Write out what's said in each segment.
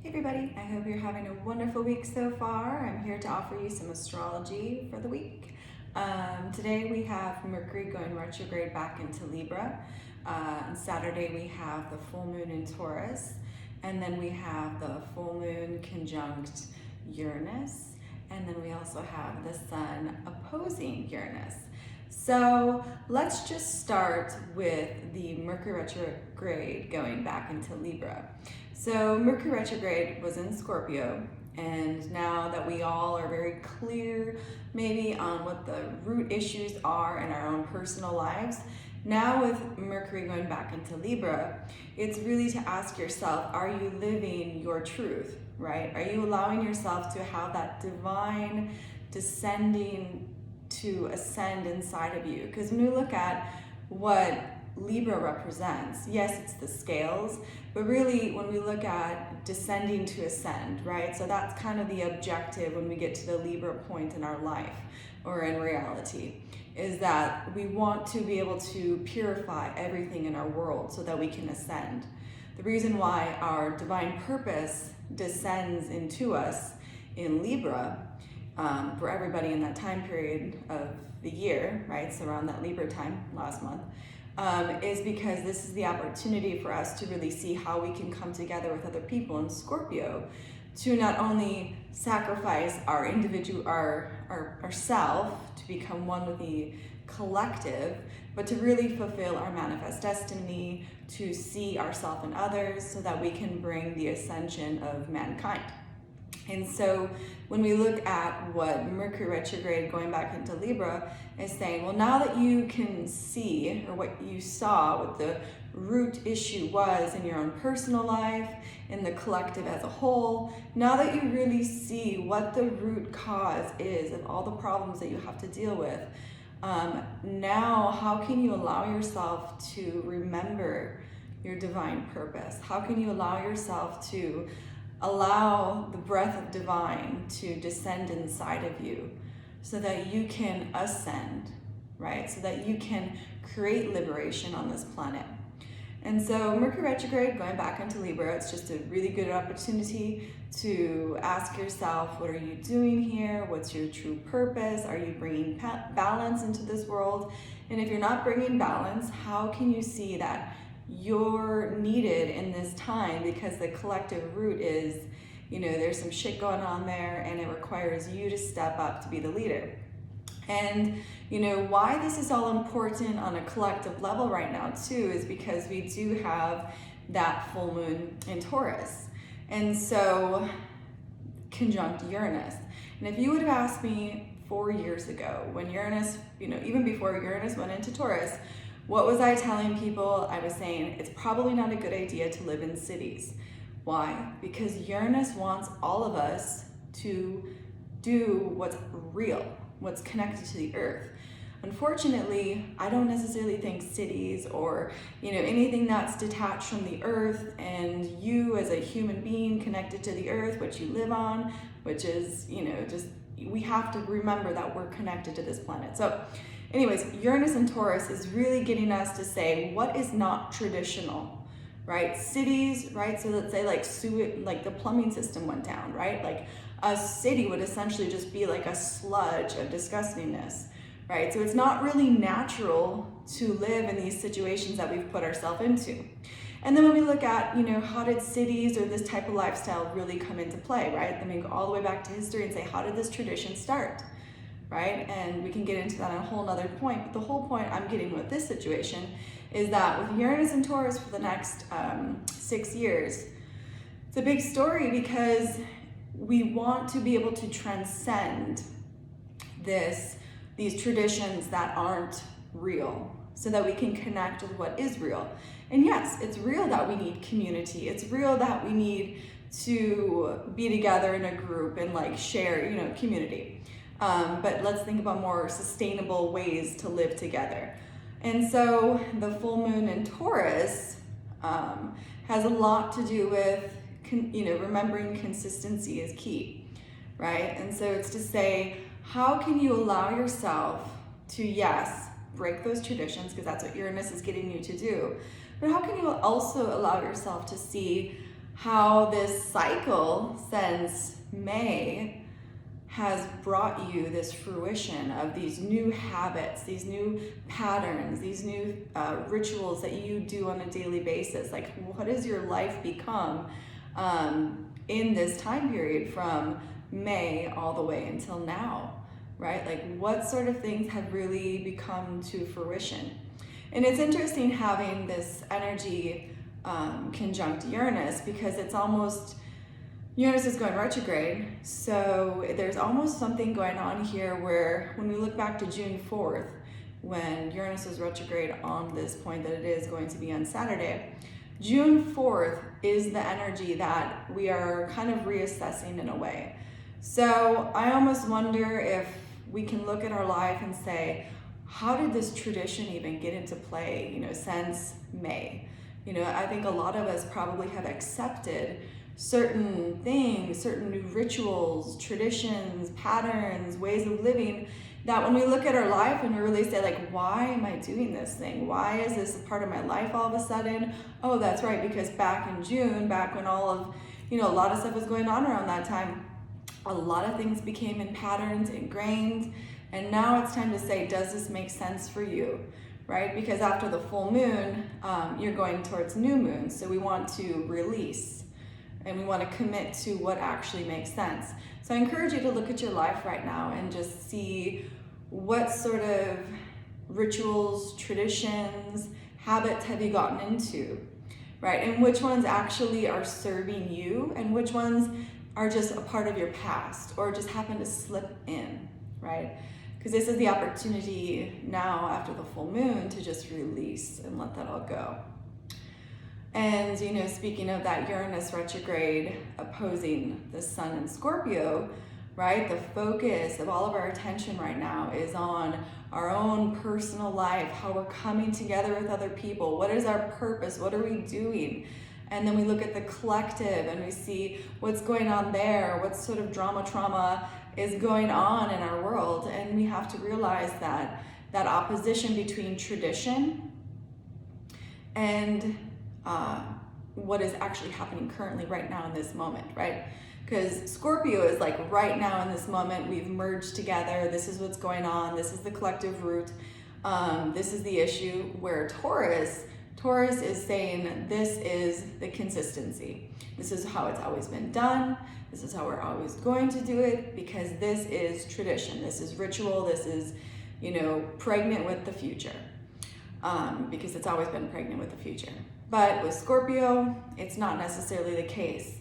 Hey everybody, I hope you're having a wonderful week so far. I'm here to offer you some astrology for the week. Today we have Mercury going retrograde back into Libra. On Saturday we have the full moon in Taurus, and then we have the full moon conjunct Uranus, and then we also have the sun opposing Uranus. So let's just start with the Mercury retrograde going back into Libra. So Mercury retrograde was in Scorpio, and now that we all are very clear maybe on what the root issues are in our own personal lives, now with Mercury going back into Libra, it's really to ask yourself, are you living your truth, right? Are you allowing yourself to have that divine descending to ascend inside of you? Because when we look at what Libra represents, yes, it's the scales, but really when we look at descending to ascend, right? So that's kind of the objective when we get to the Libra point in our life or in reality, is that we want to be able to purify everything in our world so that we can ascend. The reason why our divine purpose descends into us in Libra, for everybody in that time period of the year, right? So around that Libra time last month, is because this is the opportunity for us to really see how we can come together with other people in Scorpio to not only sacrifice our individual, ourself to become one with the collective, but to really fulfill our manifest destiny, to see ourselves and others so that we can bring the ascension of mankind. And so when we look at what Mercury retrograde going back into Libra is saying, well, now that you can see, or what you saw, what the root issue was in your own personal life, in the collective as a whole, now that you really see what the root cause is of all the problems that you have to deal with, now how can you allow yourself to remember your divine purpose? How can you allow yourself to allow the breath of divine to descend inside of you so that you can ascend, right? So that you can create liberation on this planet. And so Mercury retrograde going back into Libra, it's just a really good opportunity to ask yourself, what are you doing here? What's your true purpose? Are you bringing balance into this world? And if you're not bringing balance, how can you see that you're needed in this time? Because the collective root is, there's some shit going on there, and it requires you to step up to be the leader. And why this is all important on a collective level right now too is because we do have that full moon in Taurus, and so conjunct Uranus. And if you would have asked me 4 years ago, when Uranus, even before Uranus went into Taurus, what was I telling people? I was saying it's probably not a good idea to live in cities. Why? Because Uranus wants all of us to do what's real, what's connected to the earth. Unfortunately, I don't necessarily think cities or anything that's detached from the earth and you as a human being connected to the earth, what you live on, which is, just, we have to remember that we're connected to this planet. So anyways, Uranus and Taurus is really getting us to say what is not traditional, right? Cities, right? So let's say like the plumbing system went down, right? Like a city would essentially just be like a sludge of disgustingness, right? So it's not really natural to live in these situations that we've put ourselves into. And then when we look at, how did cities or this type of lifestyle really come into play, right? Then we go all the way back to history and say, how did this tradition start? Right? And we can get into that on a whole nother point. But the whole point I'm getting with this situation is that with Uranus and Taurus for the next 6 years, it's a big story because we want to be able to transcend these traditions that aren't real so that we can connect with what is real. And yes, it's real that we need community. It's real that we need to be together in a group and share, community. But let's think about more sustainable ways to live together. And so the full moon in Taurus has a lot to do with, remembering consistency is key, right? And so it's to say, how can you allow yourself to, yes, break those traditions, because that's what Uranus is getting you to do, but how can you also allow yourself to see how this cycle since May has brought you this fruition of these new habits, these new patterns, these new rituals that you do on a daily basis. Like, what has your life become in this time period from May all the way until now, right? Like, what sort of things have really become to fruition? And it's interesting having this energy conjunct Uranus, because it's almost, Uranus is going retrograde, so there's almost something going on here where when we look back to June 4th, when Uranus was retrograde on this point that it is going to be on Saturday, June 4th is the energy that we are kind of reassessing in a way. So I almost wonder if we can look at our life and say, how did this tradition even get into play, since May? I think a lot of us probably have accepted certain things, certain new rituals, traditions, patterns, ways of living, that when we look at our life and we really say, like, why am I doing this thing? Why is this a part of my life all of a sudden? Oh, that's right, because back in June, back when all of, a lot of stuff was going on around that time, a lot of things became in patterns, ingrained, and now it's time to say, does this make sense for you? Right? Because after the full moon, you're going towards new moon, so we want to release. And we want to commit to what actually makes sense. So I encourage you to look at your life right now and just see what sort of rituals, traditions, habits have you gotten into, right? And which ones actually are serving you and which ones are just a part of your past or just happen to slip in, right? Because this is the opportunity now after the full moon to just release and let that all go. And, speaking of that Uranus retrograde opposing the sun in Scorpio, right? The focus of all of our attention right now is on our own personal life, how we're coming together with other people. What is our purpose? What are we doing? And then we look at the collective and we see what's going on there, what sort of trauma is going on in our world. And we have to realize that opposition between tradition and what is actually happening currently right now in this moment, right? Because Scorpio is like right now in this moment, we've merged together. This is what's going on. This is the collective root. This is the issue. Where Taurus is saying this is the consistency. This is how it's always been done. This is how we're always going to do it because this is tradition. This is ritual. This is, pregnant with the future because it's always been pregnant with the future. But with Scorpio, it's not necessarily the case.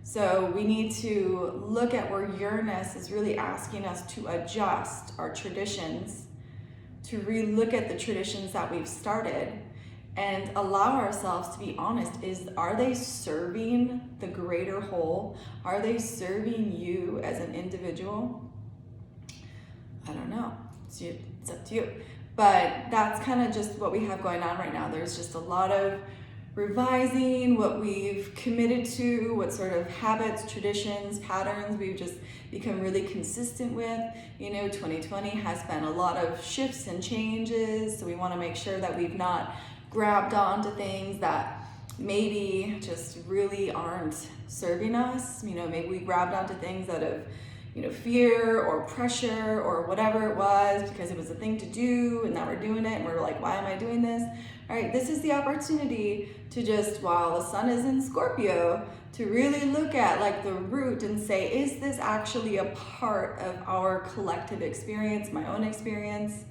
So we need to look at where Uranus is really asking us to adjust our traditions, to re-look at the traditions that we've started and allow ourselves to be honest. Are they serving the greater whole? Are they serving you as an individual? I don't know. It's up to you. But that's kind of just what we have going on right now. There's just a lot of revising what we've committed to, what sort of habits, traditions, patterns we've just become really consistent with. 2020 has been a lot of shifts and changes, so we want to make sure that we've not grabbed onto things that maybe just really aren't serving us. Maybe we grabbed onto things out of fear or pressure or whatever it was because it was a thing to do and now we're doing it and we're like, why am I doing this? All right, this is the opportunity to just, while the sun is in Scorpio, to really look at like the root and say, is this actually a part of our collective experience, my own experience?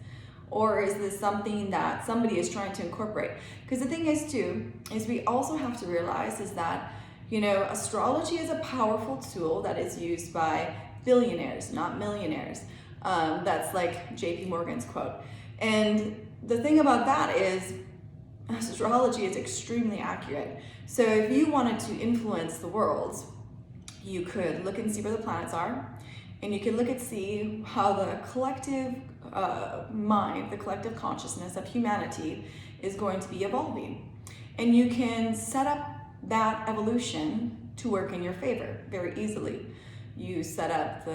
Or is this something that somebody is trying to incorporate? Because the thing is too, is we also have to realize is that, astrology is a powerful tool that is used by billionaires, not millionaires. That's like JP Morgan's quote. And the thing about that is astrology is extremely accurate. So if you wanted to influence the world, you could look and see where the planets are, and you could look and see how the collective mind, the collective consciousness of humanity is going to be evolving. And you can set up that evolution to work in your favor very easily. You set up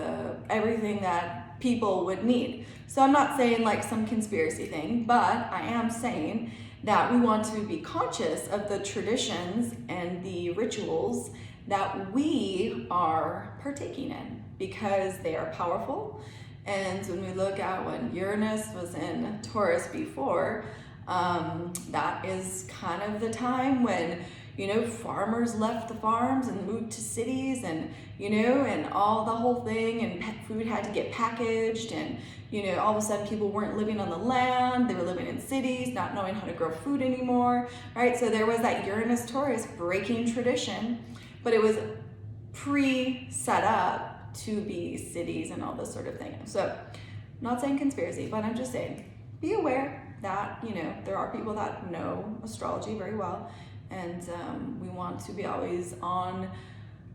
everything that people would need. So I'm not saying like some conspiracy thing, but I am saying that we want to be conscious of the traditions and the rituals that we are partaking in, because they are powerful. And when we look at when Uranus was in Taurus before, that is kind of the time when, you know, farmers left the farms and moved to cities, and, you know, and all the whole thing, and pet food had to get packaged, and, you know, all of a sudden people weren't living on the land, they were living in cities, not knowing how to grow food anymore, right? So there was that Uranus Taurus breaking tradition, but it was pre-set up to be cities and all this sort of thing. So I'm not saying conspiracy, but I'm just saying, be aware that, you know, there are people that know astrology very well, and we want to be always on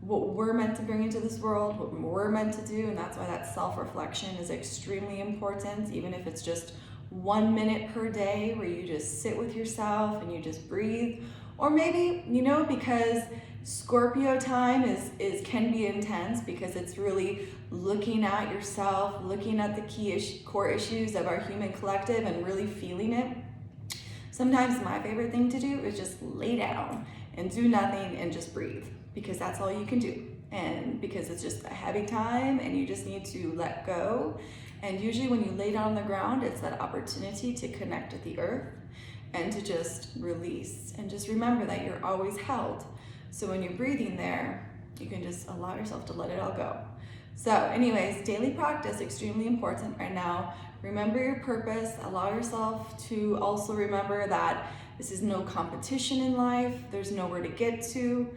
what we're meant to bring into this world, what we're meant to do, and that's why that self-reflection is extremely important, even if it's just 1 minute per day where you just sit with yourself and you just breathe. Or maybe, you know, because Scorpio time can be intense, because it's really looking at yourself, looking at the core issues of our human collective and really feeling it. Sometimes my favorite thing to do is just lay down and do nothing and just breathe, because that's all you can do. And because it's just a heavy time and you just need to let go. And usually when you lay down on the ground, it's that opportunity to connect with the earth and to just release, and just remember that you're always held. So when you're breathing there, you can just allow yourself to let it all go. So anyways, daily practice, extremely important right now. Remember your purpose. Allow yourself to also remember that this is no competition in life. There's nowhere to get to.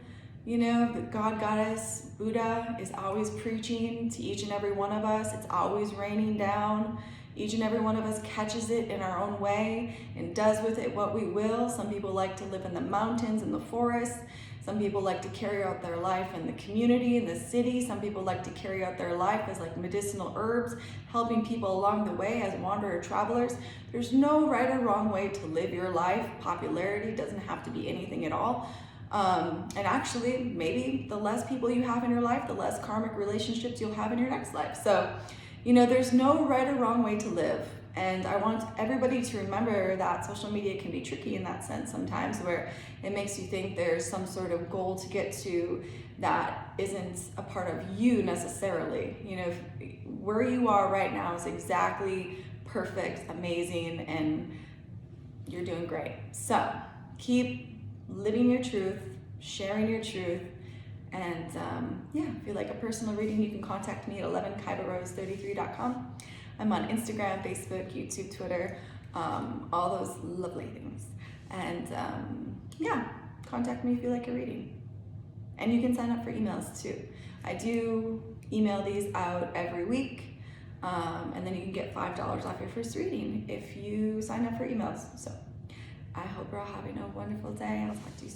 You know, the God, Goddess, Buddha is always preaching to each and every one of us. It's always raining down. Each and every one of us catches it in our own way and does with it what we will. Some people like to live in the mountains and the forests. Some people like to carry out their life in the community, in the city. Some people like to carry out their life as like medicinal herbs, helping people along the way as wanderer travelers. There's no right or wrong way to live your life. Popularity doesn't have to be anything at all. And actually, maybe the less people you have in your life, the less karmic relationships you'll have in your next life. So, you know, there's no right or wrong way to live. And I want everybody to remember that social media can be tricky in that sense sometimes, where it makes you think there's some sort of goal to get to that isn't a part of you necessarily. You know, where you are right now is exactly perfect, amazing, and you're doing great. So keep living your truth, sharing your truth. And yeah, if you'd like a personal reading, you can contact me at 11kaivarose33.com. I'm on Instagram, Facebook, YouTube, Twitter, all those lovely things. And yeah, contact me if you like a reading. And you can sign up for emails too. I do email these out every week. And then you can get $5 off your first reading if you sign up for emails. So I hope you're all having a wonderful day. I'll talk to you soon.